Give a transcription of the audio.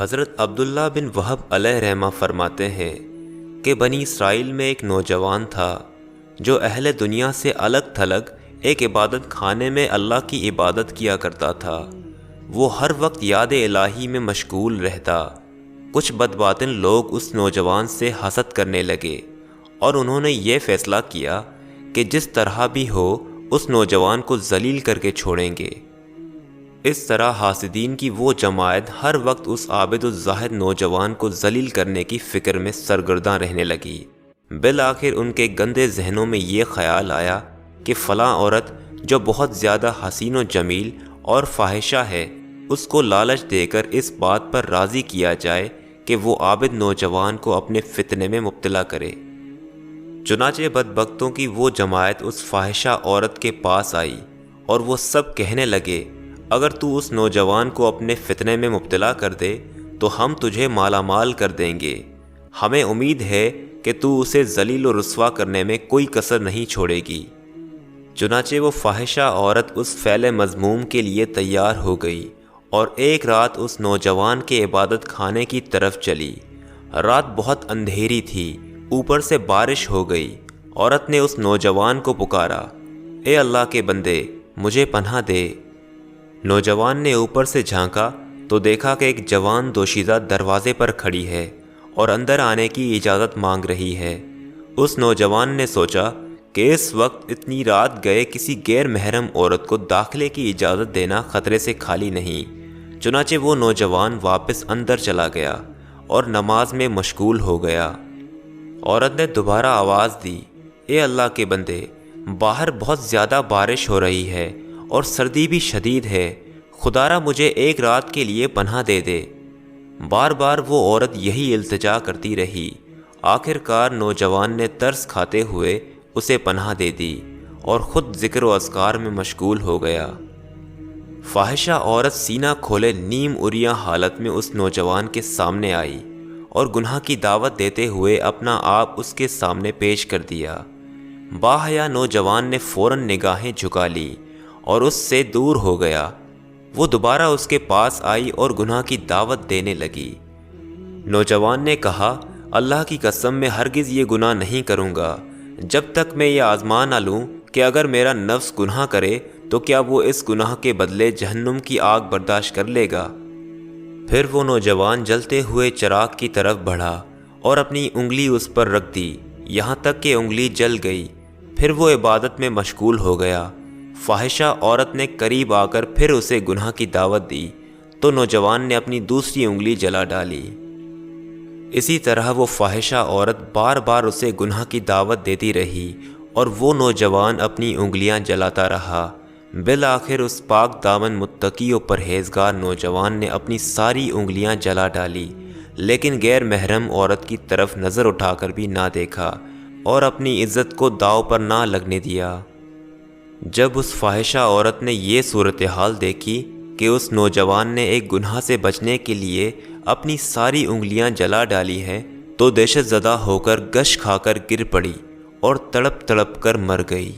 حضرت عبداللہ بن وہب علیہ رحمہ فرماتے ہیں کہ بنی اسرائیل میں ایک نوجوان تھا جو اہل دنیا سے الگ تھلگ ایک عبادت خانے میں اللہ کی عبادت کیا کرتا تھا۔ وہ ہر وقت یاد الہی میں مشغول رہتا۔ کچھ بدباطن لوگ اس نوجوان سے حسد کرنے لگے اور انہوں نے یہ فیصلہ کیا کہ جس طرح بھی ہو اس نوجوان کو ذلیل کر کے چھوڑیں گے۔ اس طرح حاسدین کی وہ جماعت ہر وقت اس عابد الزاہد نوجوان کو ذلیل کرنے کی فکر میں سرگرداں رہنے لگی۔ بالآخر ان کے گندے ذہنوں میں یہ خیال آیا کہ فلاں عورت جو بہت زیادہ حسین و جمیل اور فاحشہ ہے، اس کو لالچ دے کر اس بات پر راضی کیا جائے کہ وہ عابد نوجوان کو اپنے فتنے میں مبتلا کرے۔ چنانچہ بدبختوں کی وہ جماعت اس فاحشہ عورت کے پاس آئی اور وہ سب کہنے لگے، اگر تو اس نوجوان کو اپنے فتنے میں مبتلا کر دے تو ہم تجھے مالا مال کر دیں گے۔ ہمیں امید ہے کہ تو اسے ذلیل و رسوا کرنے میں کوئی کسر نہیں چھوڑے گی۔ چنانچہ وہ فاحشہ عورت اس فعل مذموم کے لیے تیار ہو گئی اور ایک رات اس نوجوان کے عبادت خانے کی طرف چلی۔ رات بہت اندھیری تھی، اوپر سے بارش ہو گئی۔ عورت نے اس نوجوان کو پکارا، اے اللہ کے بندے، مجھے پناہ دے۔ نوجوان نے اوپر سے جھانکا تو دیکھا کہ ایک جوان دوشیزہ دروازے پر کھڑی ہے اور اندر آنے کی اجازت مانگ رہی ہے۔ اس نوجوان نے سوچا کہ اس وقت اتنی رات گئے کسی غیر محرم عورت کو داخلے کی اجازت دینا خطرے سے خالی نہیں۔ چنانچہ وہ نوجوان واپس اندر چلا گیا اور نماز میں مشغول ہو گیا۔ عورت نے دوبارہ آواز دی، اے اللہ کے بندے، باہر بہت زیادہ بارش ہو رہی ہے اور سردی بھی شدید ہے، خدارا مجھے ایک رات کے لیے پناہ دے دے۔ بار بار وہ عورت یہی التجا کرتی رہی۔ آخر کار نوجوان نے ترس کھاتے ہوئے اسے پناہ دے دی اور خود ذکر و اذکار میں مشغول ہو گیا۔ فاحشہ عورت سینہ کھولے نیم عریاں حالت میں اس نوجوان کے سامنے آئی اور گناہ کی دعوت دیتے ہوئے اپنا آپ اس کے سامنے پیش کر دیا۔ باحیا نوجوان نے فوراً نگاہیں جھکا لی اور اس سے دور ہو گیا۔ وہ دوبارہ اس کے پاس آئی اور گناہ کی دعوت دینے لگی۔ نوجوان نے کہا، اللہ کی قسم میں ہرگز یہ گناہ نہیں کروں گا جب تک میں یہ آزما نہ لوں کہ اگر میرا نفس گناہ کرے تو کیا وہ اس گناہ کے بدلے جہنم کی آگ برداشت کر لے گا۔ پھر وہ نوجوان جلتے ہوئے چراغ کی طرف بڑھا اور اپنی انگلی اس پر رکھ دی، یہاں تک کہ انگلی جل گئی۔ پھر وہ عبادت میں مشغول ہو گیا۔ فاحشہ عورت نے قریب آ کر پھر اسے گناہ کی دعوت دی تو نوجوان نے اپنی دوسری انگلی جلا ڈالی۔ اسی طرح وہ فاحشہ عورت بار بار اسے گناہ کی دعوت دیتی رہی اور وہ نوجوان اپنی انگلیاں جلاتا رہا۔ بالآخر اس پاک دامن متقی و پرہیزگار نوجوان نے اپنی ساری انگلیاں جلا ڈالی، لیکن غیر محرم عورت کی طرف نظر اٹھا کر بھی نہ دیکھا اور اپنی عزت کو داؤ پر نہ لگنے دیا۔ جب اس فاحشہ عورت نے یہ صورتحال دیکھی کہ اس نوجوان نے ایک گناہ سے بچنے کے لیے اپنی ساری انگلیاں جلا ڈالی ہیں تو دہشت زدہ ہو کر غش کھا کر گر پڑی اور تڑپ تڑپ کر مر گئی۔